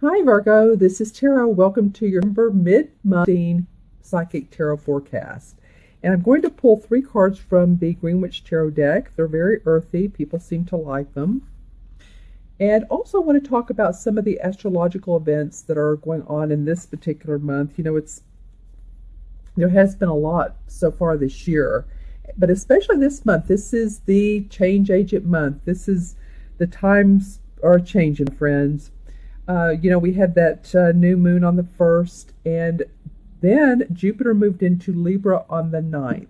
Hi Virgo, this is Tarot. Welcome to your mid-month psychic tarot forecast. And I'm going to pull three cards from the Greenwich Tarot deck. They're very earthy. People seem to like them. And also I want to talk about some of the astrological events that are going on in this particular month. There has been a lot so far this year, but especially this month. This is the change agent month. This is the times are changing, friends. We had that new moon on the 1st, and then Jupiter moved into Libra on the 9th.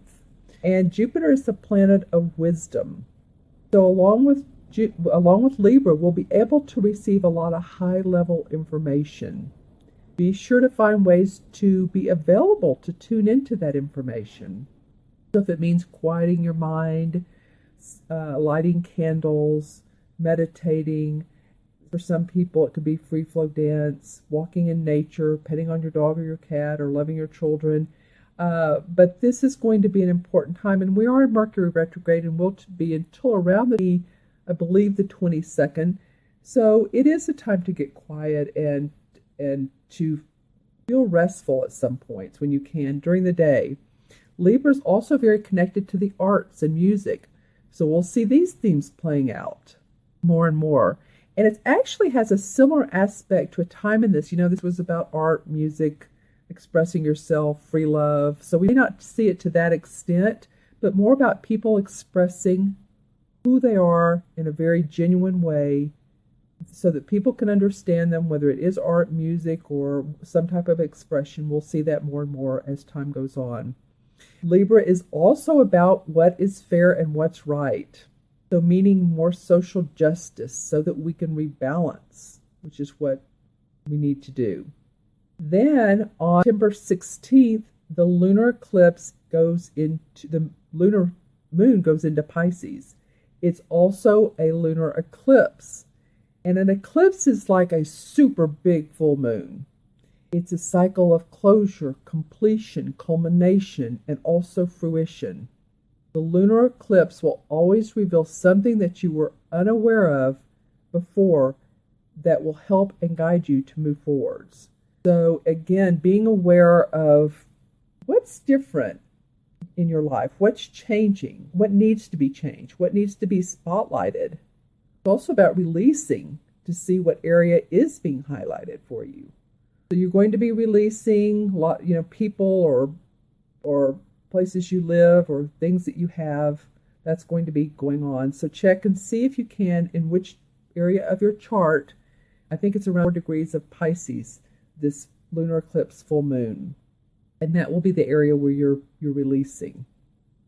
And Jupiter is the planet of wisdom. So along with Libra, we'll be able to receive a lot of high-level information. Be sure to find ways to be available to tune into that information. So if it means quieting your mind, lighting candles, meditating. For some people, it could be free flow dance, walking in nature, petting on your dog or your cat, or loving your children. But this is going to be an important time, and we are in Mercury retrograde, and will be until around I believe, the 22nd. So it is a time to get quiet and to feel restful at some points when you can during the day. Libra is also very connected to the arts and music, so we'll see these themes playing out more and more. And it actually has a similar aspect to a time in this. This was about art, music, expressing yourself, free love. So we may not see it to that extent, but more about people expressing who they are in a very genuine way so that people can understand them, whether it is art, music, or some type of expression. We'll see that more and more as time goes on. Libra is also about what is fair and what's right. So meaning more social justice so that we can rebalance, which is what we need to do. Then on September 16th, the lunar eclipse the lunar moon goes into Pisces. It's also a lunar eclipse. And an eclipse is like a super big full moon. It's a cycle of closure, completion, culmination, and also fruition. The lunar eclipse will always reveal something that you were unaware of before that will help and guide you to move forwards. So again, being aware of what's different in your life, what's changing, what needs to be changed, what needs to be spotlighted. It's also about releasing to see what area is being highlighted for you. So you're going to be releasing people or places you live or things that you have. That's going to be going on. So check and see if you can in which area of your chart. I think it's around 4 degrees of Pisces, this lunar eclipse full moon. And that will be the area where you're releasing.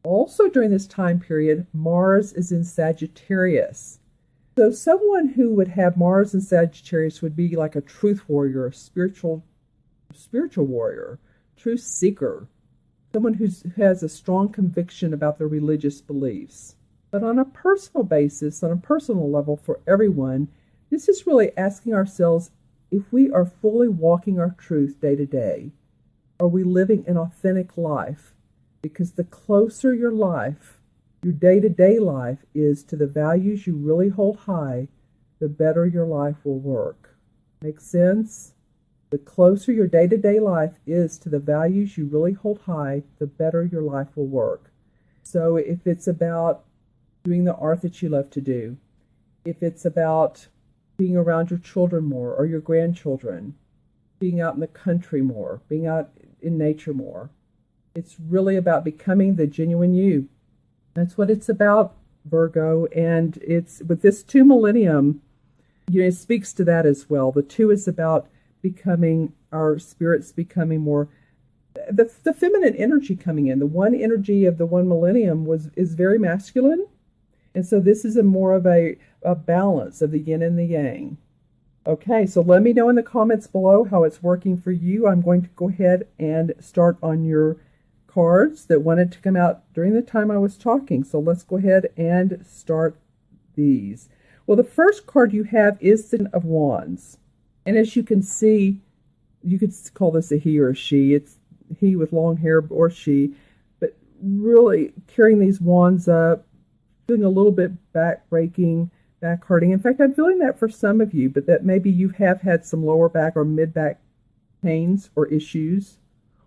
Also during this time period, Mars is in Sagittarius. So someone who would have Mars in Sagittarius would be like a truth warrior, a spiritual warrior, truth seeker. Someone who has a strong conviction about their religious beliefs. But on a personal basis, on a personal level for everyone, this is really asking ourselves if we are fully walking our truth day to day. Are we living an authentic life? Because the closer your life, your day-to-day life, is to the values you really hold high, the better your life will work. Make sense? The closer your day-to-day life is to the values you really hold high, the better your life will work. So if it's about doing the art that you love to do, if it's about being around your children more or your grandchildren, being out in the country more, being out in nature more, it's really about becoming the genuine you. That's what it's about, Virgo. And it's with this 2 millennium, it speaks to that as well. The 2 is about becoming, our spirits becoming more, the feminine energy coming in. The 1 energy of the 1 millennium is very masculine. And so this is more of a balance of the yin and the yang. Okay, so let me know in the comments below how it's working for you. I'm going to go ahead and start on your cards that wanted to come out during the time I was talking. So let's go ahead and start these. Well, the first card you have is the 10 of Wands. And as you can see, you could call this a he or a she. It's he with long hair or she. But really carrying these wands up, feeling a little bit back-breaking, back hurting. In fact, I'm feeling that for some of you, but that maybe you have had some lower back or mid back pains or issues.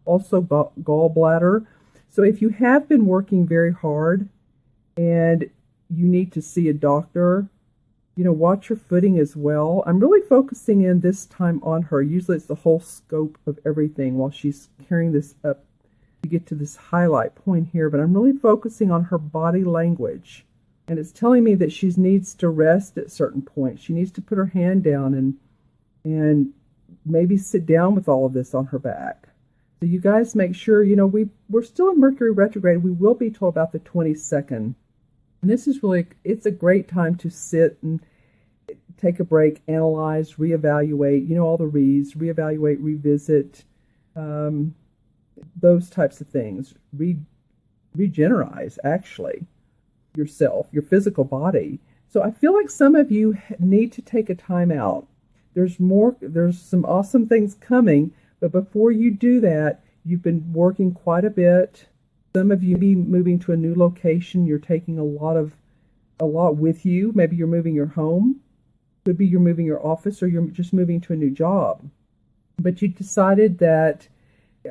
Also, gallbladder. So if you have been working very hard and you need to see a doctor, watch your footing as well. I'm really focusing in this time on her. Usually it's the whole scope of everything while she's carrying this up to get to this highlight point here, but I'm really focusing on her body language. And it's telling me that she needs to rest at certain points. She needs to put her hand down and maybe sit down with all of this on her back. So you guys make sure, we're still in Mercury retrograde. We will be till about the 22nd. And this is really, it's a great time to sit and take a break, analyze, reevaluate, all the re's, reevaluate, revisit, those types of things. Regenerize, actually, yourself, your physical body. So I feel like some of you need to take a time out. There's some awesome things coming, but before you do that, you've been working quite a bit. Some of you be moving to a new location. You're taking a lot with you. Maybe you're moving your home. Could be you're moving your office, or you're just moving to a new job. But you decided that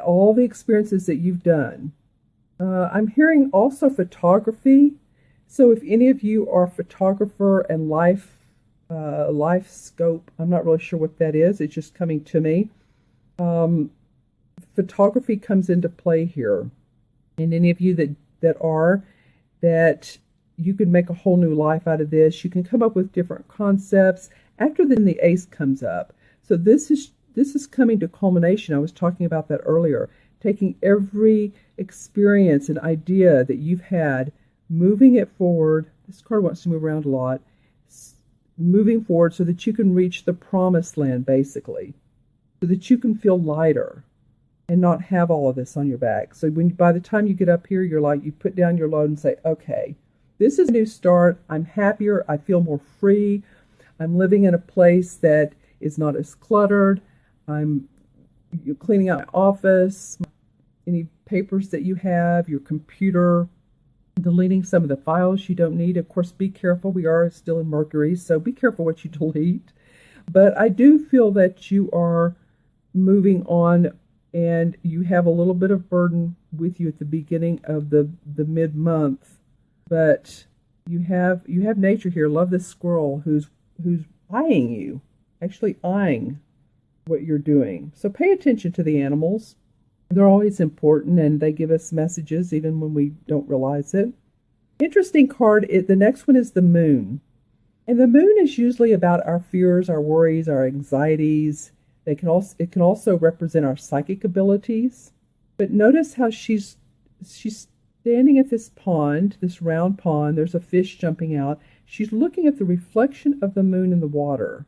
all the experiences that you've done. I'm hearing also photography. So if any of you are a photographer and life scope, I'm not really sure what that is. It's just coming to me. Photography comes into play here. And any of you that you could make a whole new life out of this. You can come up with different concepts. After then, the ace comes up. So this is coming to culmination. I was talking about that earlier. Taking every experience and idea that you've had, moving it forward. This card wants to move around a lot. Moving forward so that you can reach the promised land, basically. So that you can feel lighter and not have all of this on your back. So by the time you get up here, you put down your load and say, okay, this is a new start. I'm happier. I feel more free. I'm living in a place that is not as cluttered. I'm cleaning out my office, any papers that you have, your computer, deleting some of the files you don't need. Of course, be careful. We are still in Mercury, so be careful what you delete. But I do feel that you are moving on, and you have a little bit of burden with you at the beginning of the mid-month. But you have nature here. Love this squirrel who's eyeing you, actually eyeing what you're doing. So pay attention to the animals. They're always important, and they give us messages even when we don't realize it. Interesting card. The next one is the moon. And the moon is usually about our fears, our worries, our anxieties. It can also represent our psychic abilities. But notice how she's standing at this pond, this round pond. There's a fish jumping out. She's looking at the reflection of the moon in the water.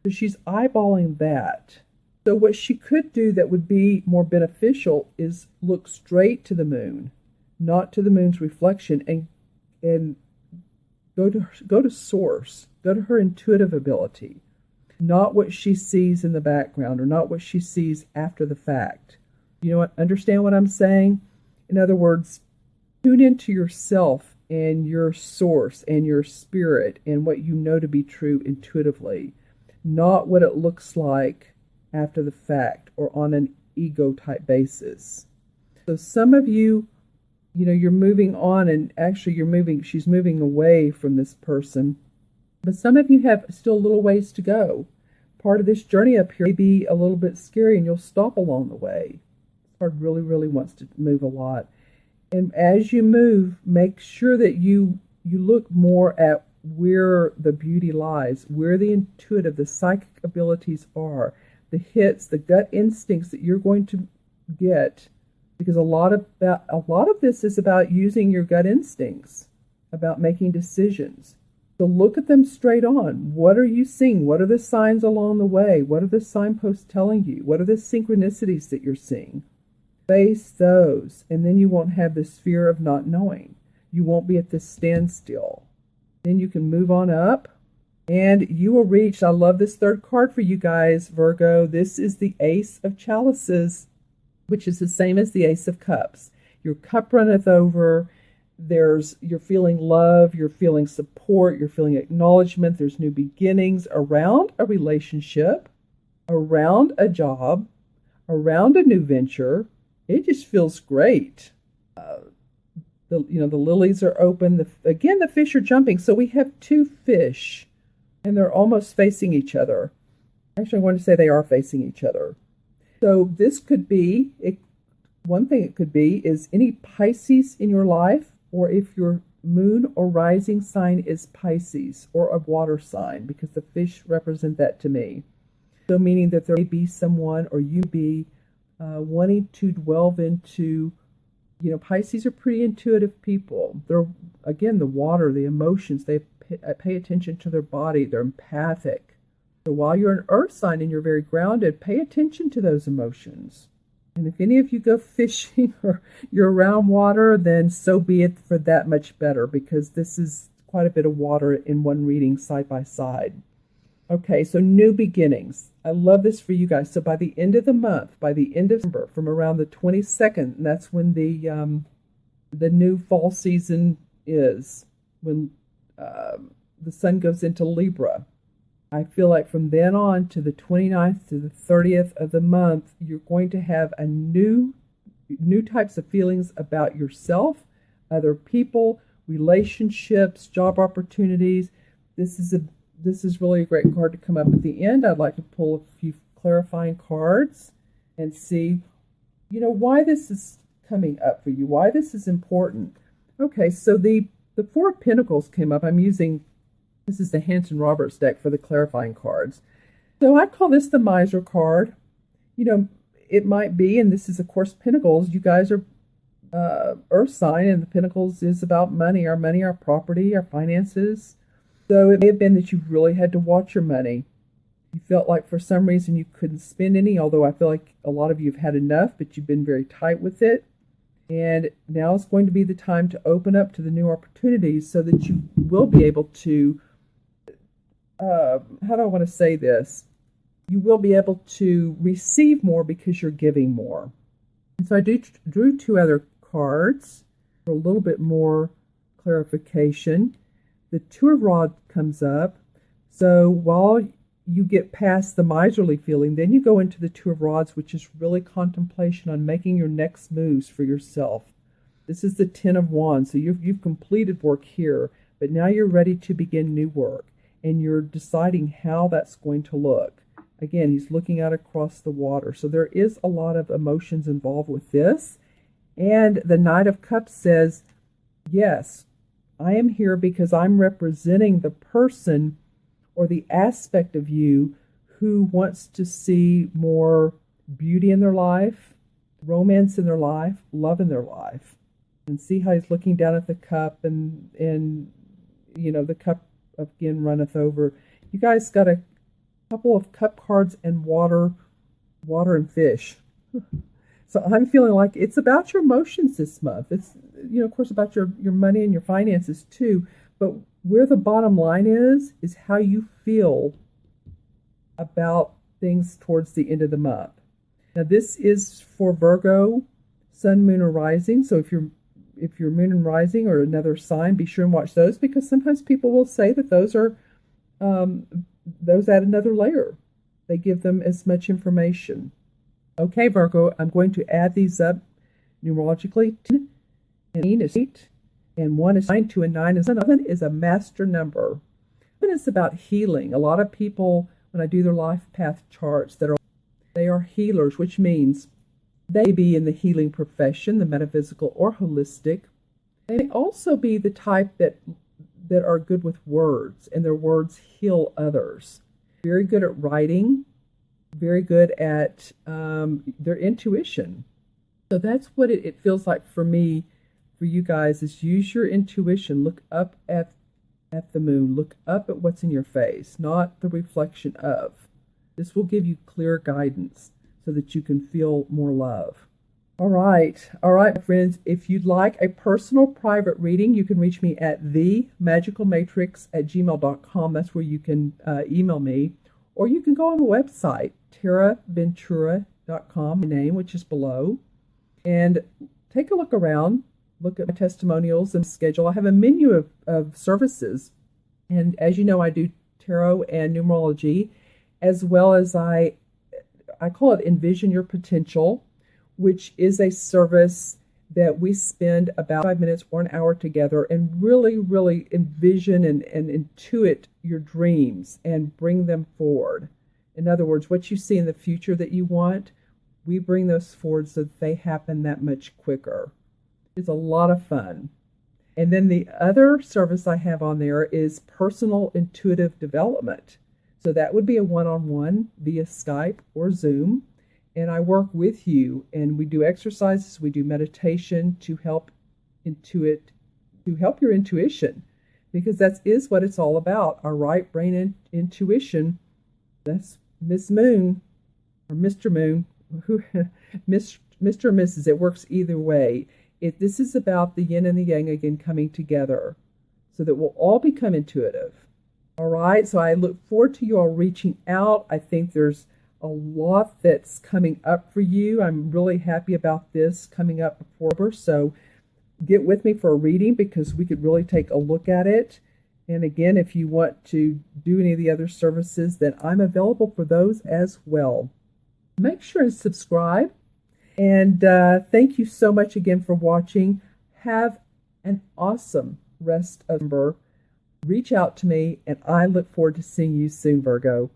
So she's eyeballing that. So what she could do that would be more beneficial is look straight to the moon, not to the moon's reflection, and go to source, go to her intuitive ability, not what she sees in the background or not what she sees after the fact. You know what? Understand what I'm saying? In other words, tune into yourself and your source and your spirit and what you know to be true intuitively, not what it looks like after the fact or on an ego type basis. So some of you, you're moving on, and actually she's moving away from this person. But some of you have still a little ways to go. Part of this journey up here may be a little bit scary, and you'll stop along the way. This card really, really wants to move a lot. And as you move, make sure that you look more at where the beauty lies, where the intuitive, the psychic abilities are, the hits, the gut instincts that you're going to get, because a lot of this is about using your gut instincts, about making decisions. So look at them straight on. What are you seeing? What are the signs along the way? What are the signposts telling you? What are the synchronicities that you're seeing? Face those, and then you won't have this fear of not knowing. You won't be at this standstill. Then you can move on up, and you will reach, I love this third card for you guys, Virgo. This is the Ace of Chalices, which is the same as the Ace of Cups. Your cup runneth over. You're feeling love, you're feeling support, you're feeling acknowledgement, there's new beginnings around a relationship, around a job, around a new venture. It just feels great. The lilies are open. Again, the fish are jumping. So we have two fish, and they're almost facing each other. Actually, I want to say they are facing each other. So this could be, one thing it could be is any Pisces in your life, or if your moon or rising sign is Pisces or a water sign, because the fish represent that to me. So meaning that there may be someone, or you be wanting to delve into, Pisces are pretty intuitive people. They're, again, the water, the emotions, they pay attention to their body, they're empathic. So while you're an earth sign and you're very grounded, pay attention to those emotions. And if any of you go fishing or you're around water, then so be it, for that much better, because this is quite a bit of water in one reading side by side. Okay, so new beginnings. I love this for you guys. So by the end of the month, by the end of December, from around the 22nd, and that's when the new fall season is, when the sun goes into Libra. I feel like from then on to the 29th to the 30th of the month, you're going to have a new types of feelings about yourself, other people, relationships, job opportunities. This is really a great card to come up at the end. I'd like to pull a few clarifying cards and see, why this is coming up for you, why this is important. Okay, so the Four of Pentacles came up. This is the Hanson Roberts deck for the clarifying cards. So I call this the Miser card. It might be, and this is, of course, Pentacles. You guys are Earth sign, and the Pentacles is about money, our property, our finances. So it may have been that you really had to watch your money. You felt like for some reason you couldn't spend any, although I feel like a lot of you have had enough, but you've been very tight with it. And now is going to be the time to open up to the new opportunities so that you will be able to, how do I want to say this? You will be able to receive more because you're giving more. And so I drew two other cards for a little bit more clarification. The Two of Rods comes up. So while you get past the miserly feeling, then you go into the Two of Rods, which is really contemplation on making your next moves for yourself. This is the Ten of Wands. So you've completed work here, but now you're ready to begin new work, and you're deciding how that's going to look. Again, he's looking out across the water. So there is a lot of emotions involved with this. And the Knight of Cups says, yes, I am here because I'm representing the person or the aspect of you who wants to see more beauty in their life, romance in their life, love in their life. And see how he's looking down at the cup, and the cup again runneth over. You guys got a couple of cup cards and water and fish. So I'm feeling like it's about your emotions this month. It's, of course, about your money and your finances too. But where the bottom line is how you feel about things towards the end of the month. Now, this is for Virgo, Sun, Moon, or Rising. So if you're Moon and Rising or another sign, be sure and watch those, because sometimes people will say that those add another layer. They give them as much information. Okay, Virgo, I'm going to add these up numerologically. 10 is 8, and 1 is 9, 2 and 9 is 11 is a master number. But it's about healing. A lot of people, when I do their life path charts, they are healers, which means they may be in the healing profession, the metaphysical or holistic. They may also be the type that are good with words, and their words heal others. Very good at writing, very good at their intuition. So that's what it feels like for me, for you guys, is use your intuition. Look up at the moon. Look up at what's in your face, not the reflection of. This will give you clear guidance so that you can feel more love. All right, friends. If you'd like a personal private reading, you can reach me at themagicalmatrix@gmail.com. That's where you can email me. Or you can go on the website, taraventura.com, my name, which is below, and take a look around. look at my testimonials and schedule. I have a menu of services. And as you know, I do tarot and numerology, as well as I call it Envision Your Potential, which is a service that we spend about 5 minutes or an hour together and really, really envision and intuit your dreams and bring them forward. In other words, what you see in the future that you want, we bring those forward so that they happen that much quicker. It's a lot of fun. And then the other service I have on there is personal intuitive development. So that would be a one-on-one via Skype or Zoom. And I work with you, and we do exercises, we do meditation to help your intuition, because that is what it's all about. Our right brain intuition. That's Miss Moon or Mr. Moon, Mr. or Mrs. It works either way. This is about the yin and the yang again coming together, so that we'll all become intuitive. All right. So I look forward to you all reaching out. I think there's a lot that's coming up for you. I'm really happy about this coming up before. So get with me for a reading, because we could really take a look at it. And again, if you want to do any of the other services, then I'm available for those as well. Make sure and subscribe. And thank you so much again for watching. Have an awesome rest of November. Reach out to me, and I look forward to seeing you soon, Virgo.